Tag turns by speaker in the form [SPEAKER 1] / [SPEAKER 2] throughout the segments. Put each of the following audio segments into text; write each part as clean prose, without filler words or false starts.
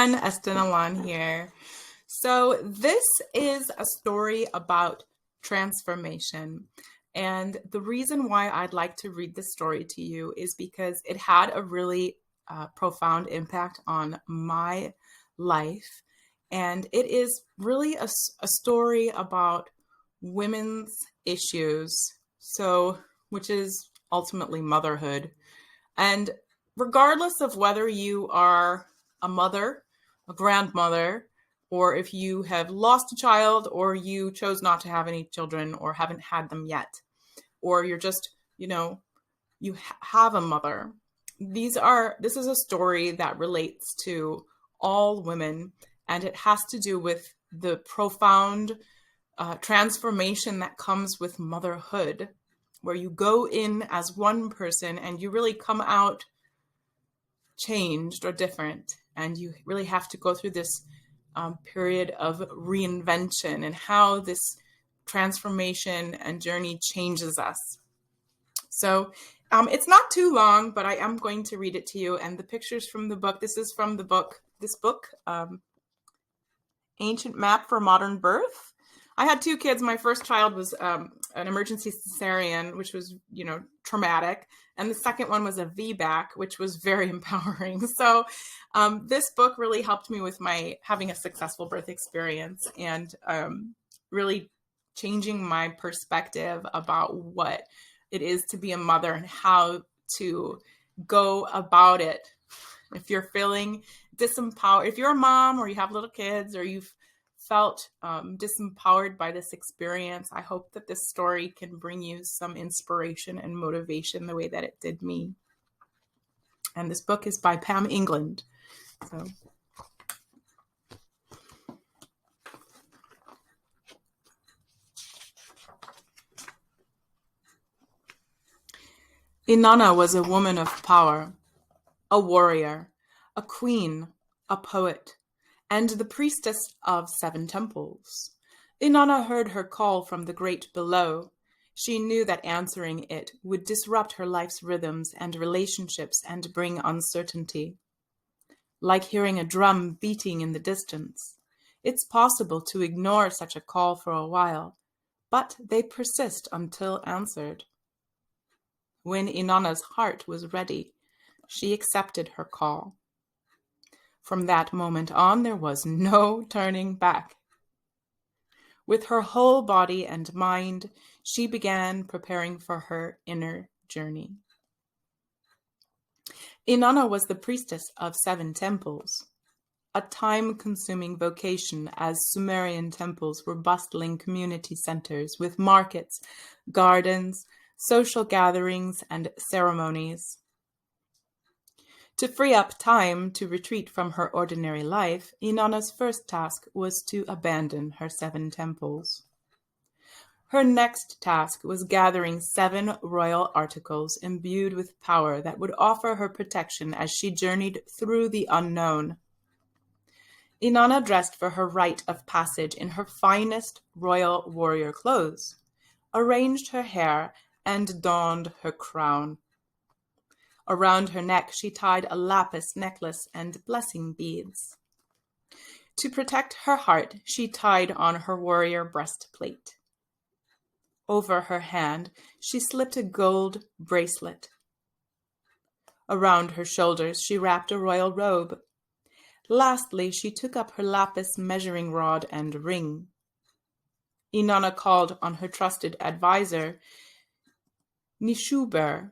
[SPEAKER 1] everyone, Estinalan here. So this is a story about transformation. And the reason why I'd like to read this story to you is because it had a really profound impact on my life. And it is really a story about women's issues, which is ultimately motherhood. And regardless of whether you are a mother, a grandmother, or if you have lost a child or you chose not to have any children or haven't had them yet, or you're just, you have a mother. This is a story that relates to all women, and it has to do with the profound transformation that comes with motherhood, where you go in as one person and you really come out changed or different. And you really have to go through this period of reinvention and how this transformation and journey changes us. So it's not too long, but I am going to read it to you. And the pictures from the book, this book, Ancient Map for Modern Birth. I had two kids. My first child was an emergency cesarean, which was, traumatic. And the second one was a VBAC, which was very empowering. So this book really helped me with my having a successful birth experience and really changing my perspective about what it is to be a mother and how to go about it. If you're feeling disempowered, if you're a mom or you have little kids or you've felt disempowered by this experience, I hope that this story can bring you some inspiration and motivation the way that it did me. And this book is by Pam England. So. Inanna was a woman of power, a warrior, a queen, a poet, and the priestess of 7 temples. Inanna heard her call from the great below. She knew that answering it would disrupt her life's rhythms and relationships and bring uncertainty. Like hearing a drum beating in the distance, it's possible to ignore such a call for a while, but they persist until answered. When Inanna's heart was ready, she accepted her call. From that moment on, there was no turning back. With her whole body and mind, she began preparing for her inner journey. Inanna was the priestess of 7 temples, a time-consuming vocation as Sumerian temples were bustling community centers with markets, gardens, social gatherings, and ceremonies. To free up time to retreat from her ordinary life, Inanna's first task was to abandon her 7 temples. Her next task was gathering 7 royal articles imbued with power that would offer her protection as she journeyed through the unknown. Inanna dressed for her rite of passage in her finest royal warrior clothes, arranged her hair, and donned her crown. Around her neck, she tied a lapis necklace and blessing beads. To protect her heart, she tied on her warrior breastplate. Over her hand, she slipped a gold bracelet. Around her shoulders, she wrapped a royal robe. Lastly, she took up her lapis measuring rod and ring. Inanna called on her trusted advisor, Nishuber,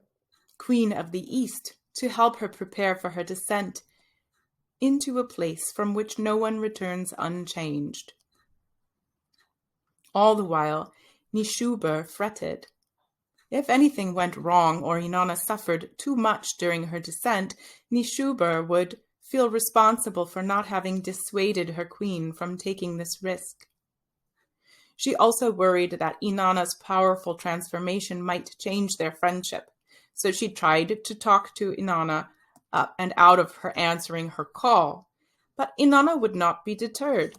[SPEAKER 1] Queen of the East, to help her prepare for her descent into a place from which no one returns unchanged. All the while, Nishuber fretted. If anything went wrong or Inanna suffered too much during her descent, Nishuber would feel responsible for not having dissuaded her queen from taking this risk. She also worried that Inanna's powerful transformation might change their friendship. So she tried to talk to Inanna and out of her answering her call, but Inanna would not be deterred.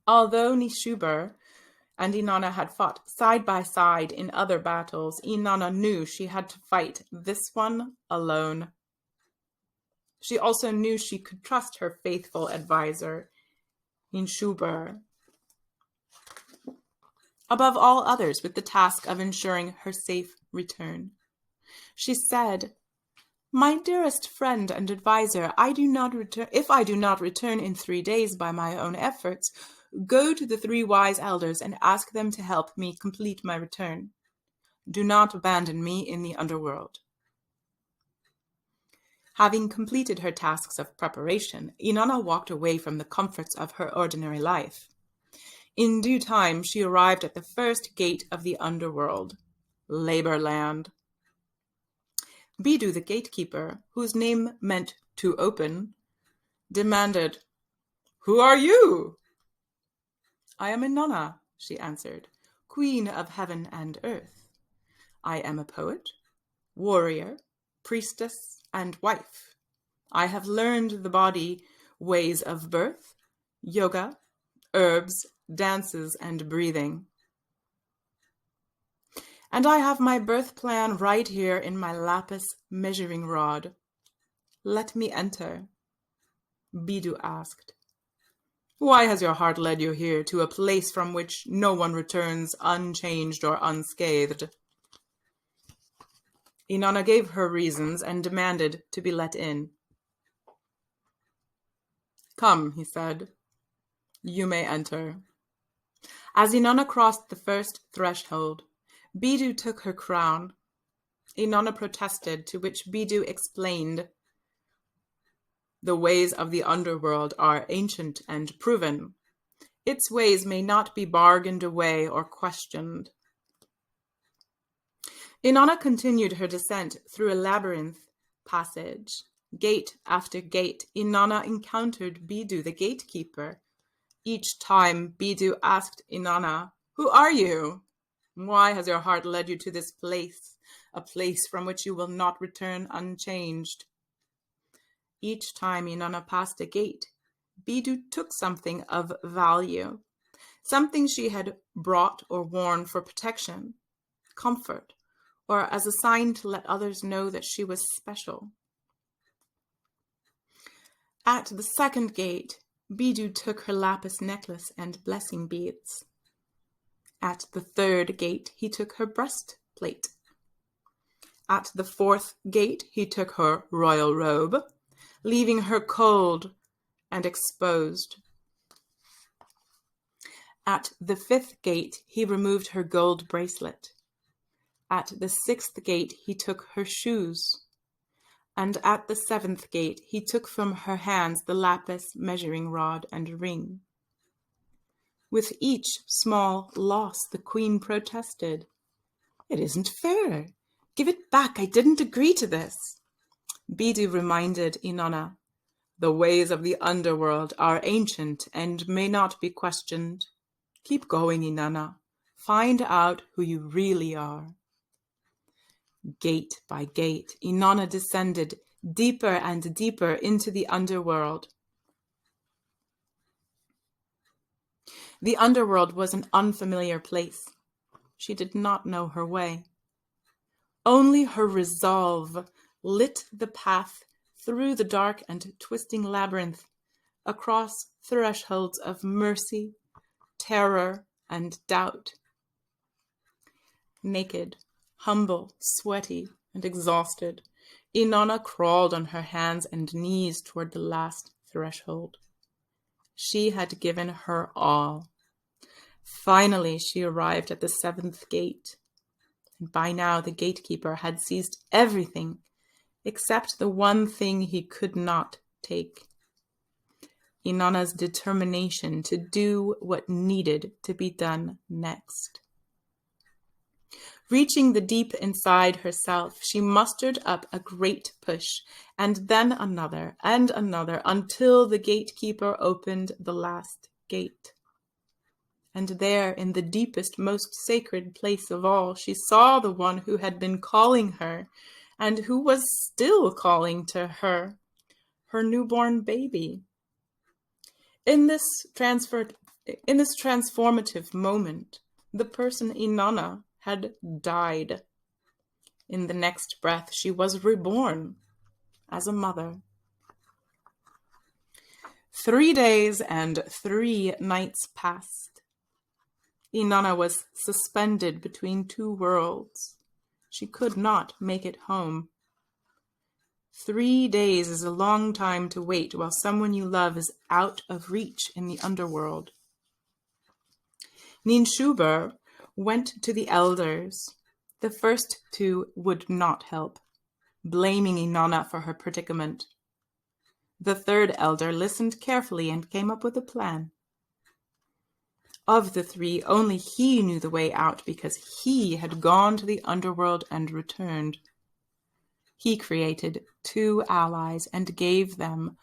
[SPEAKER 1] Although Nishuber and Inanna had fought side by side in other battles, Inanna knew she had to fight this one alone. She also knew she could trust her faithful advisor, Hinshuber, above all others, with the task of ensuring her safe return. She said, "My dearest friend and advisor, if I do not return in 3 days by my own efforts, go to the 3 wise elders and ask them to help me complete my return. Do not abandon me in the underworld." Having completed her tasks of preparation, Inanna walked away from the comforts of her ordinary life. In due time, she arrived at the first gate of the underworld, Laborland. Bidu, the gatekeeper, whose name meant to open, demanded, "Who are you?" "I am Inanna," she answered, "queen of heaven and earth. I am a poet, warrior, priestess, and wife. I have learned the body ways of birth, yoga, herbs, dances, and breathing. And I have my birth plan right here in my lapis measuring rod. Let me enter." Bidu asked. "Why has your heart led you here, to a place from which no one returns unchanged or unscathed?" Inanna gave her reasons and demanded to be let in. "Come," he said. "You may enter." As Inanna crossed the first threshold, Bidu took her crown. Inanna protested, to which Bidu explained, "The ways of the underworld are ancient and proven. Its ways may not be bargained away or questioned." Inanna continued her descent through a labyrinth passage. Gate after gate, Inanna encountered Bidu, the gatekeeper. Each time, Bidu asked Inanna, "Who are you? Why has your heart led you to this place, a place from which you will not return unchanged?" Each time Inanna passed a gate, Bidu took something of value, something she had brought or worn for protection, comfort, or as a sign to let others know that she was special. At the second gate, Bidu took her lapis necklace and blessing beads. At the third gate, he took her breastplate. At the fourth gate, he took her royal robe, leaving her cold and exposed. At the fifth gate, he removed her gold bracelet. At the sixth gate, he took her shoes. And at the seventh gate, he took from her hands the lapis measuring rod and ring. With each small loss, the queen protested. "It isn't fair. Give it back. I didn't agree to this." Bidu reminded Inanna, "The ways of the underworld are ancient and may not be questioned. Keep going, Inanna. Find out who you really are." Gate by gate, Inanna descended deeper and deeper into the underworld. The underworld was an unfamiliar place. She did not know her way. Only her resolve lit the path through the dark and twisting labyrinth, across thresholds of mercy, terror, and doubt. Naked, humble, sweaty, and exhausted, Inanna crawled on her hands and knees toward the last threshold. She had given her all. Finally, she arrived at the seventh gate. And by now, the gatekeeper had seized everything except the one thing he could not take: Inanna's determination to do what needed to be done next. Reaching the deep inside herself, she mustered up a great push, and then another, until the gatekeeper opened the last gate. And there, in the deepest, most sacred place of all, she saw the one who had been calling her, and who was still calling to her, her newborn baby. In this transformative moment, the person Inanna had died. In the next breath, she was reborn as a mother. 3 days and 3 nights passed. Inanna was suspended between two worlds. She could not make it home. 3 days is a long time to wait while someone you love is out of reach in the underworld. Ninshuber went to the elders. The first two would not help, blaming Inanna for her predicament. The third elder listened carefully and came up with a plan. Of the three, only he knew the way out because he had gone to the underworld and returned. He created 2 allies and gave them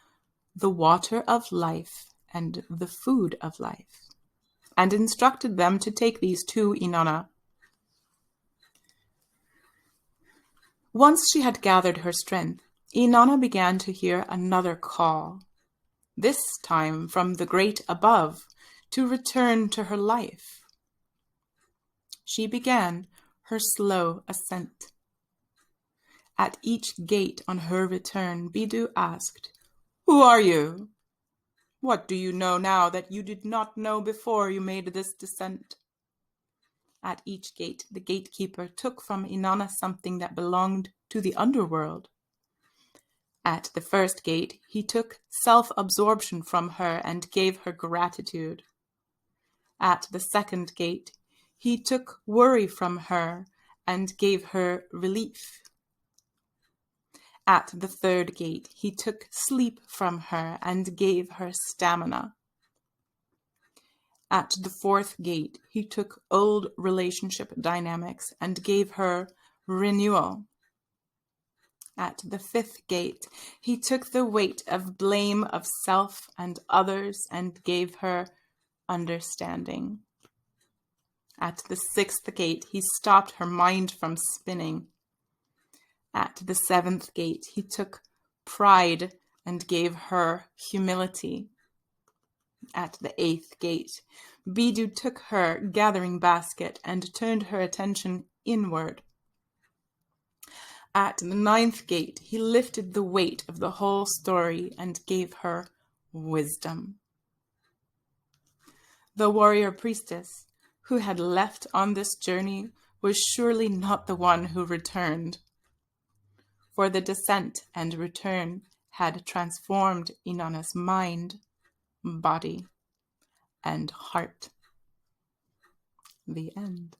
[SPEAKER 1] the water of life and the food of life, and instructed them to take these to Inanna. Once she had gathered her strength, Inanna began to hear another call, this time from the great above, to return to her life. She began her slow ascent. At each gate on her return, Biddu asked, "Who are you? What do you know now that you did not know before you made this descent?" At each gate, the gatekeeper took from Inanna something that belonged to the underworld. At the first gate, he took self-absorption from her and gave her gratitude. At the second gate, he took worry from her and gave her relief. At the third gate, he took sleep from her and gave her stamina. At the fourth gate, he took old relationship dynamics and gave her renewal. At the fifth gate, he took the weight of blame of self and others and gave her understanding. At the sixth gate, he stopped her mind from spinning. At the seventh gate, he took pride and gave her humility. At the eighth gate, Biddu took her gathering basket and turned her attention inward. At the ninth gate, he lifted the weight of the whole story and gave her wisdom. The warrior priestess who had left on this journey was surely not the one who returned, for the descent and return had transformed Inanna's mind, body, and heart. The end.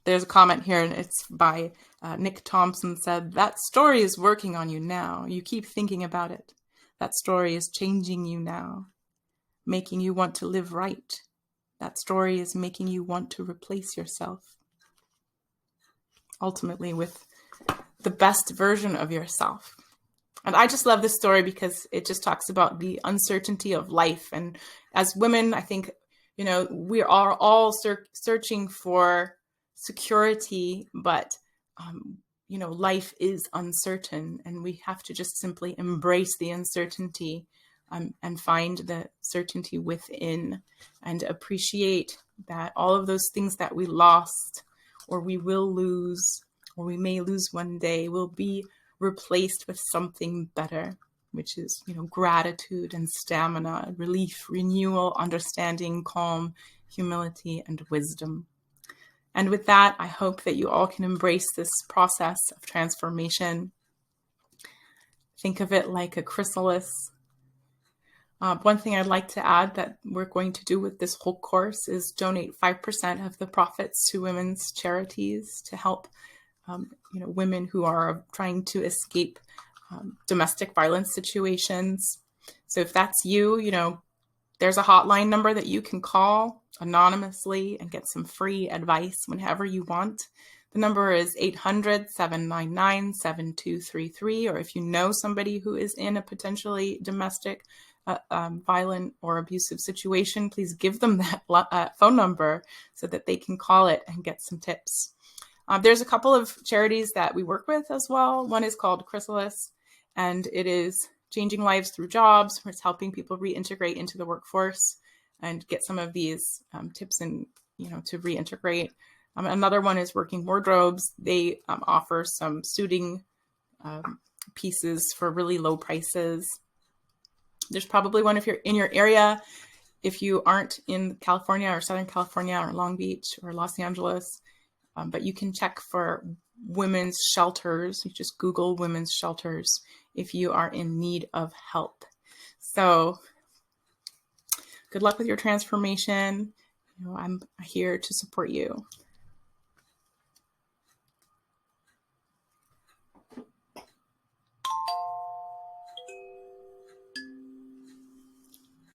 [SPEAKER 1] There's a comment here, and it's by Nick Thompson, said, "That story is working on you now. You keep thinking about it. That story is changing you now, making you want to live right. That story is making you want to replace yourself, ultimately with the best version of yourself." And I just love this story because it just talks about the uncertainty of life. And as women, I think, we are all searching for security, but, life is uncertain, and we have to just simply embrace the uncertainty and find the certainty within and appreciate that all of those things that we lost or we will lose or we may lose one day will be replaced with something better, which is, gratitude and stamina, relief, renewal, understanding, calm, humility, and wisdom. And with that, I hope that you all can embrace this process of transformation. Think of it like a chrysalis. One thing I'd like to add that we're going to do with this whole course is donate 5% of the profits to women's charities to help women who are trying to escape domestic violence situations. So if that's you, there's a hotline number that you can call anonymously and get some free advice whenever you want. The number is 800-799-7233, or if you know somebody who is in a potentially domestic violent or abusive situation, please give them that phone number so that they can call it and get some tips. There's a couple of charities that we work with as well. One is called Chrysalis, and it is changing lives through jobs, where it's helping people reintegrate into the workforce and get some of these tips and, to reintegrate. Another one is Working Wardrobes. They offer some suiting pieces for really low prices. There's probably one if you're in your area. If you aren't in California or Southern California or Long Beach or Los Angeles, but you can check for women's shelters. You just Google women's shelters if you are in need of help. So good luck with your transformation. I'm here to support you.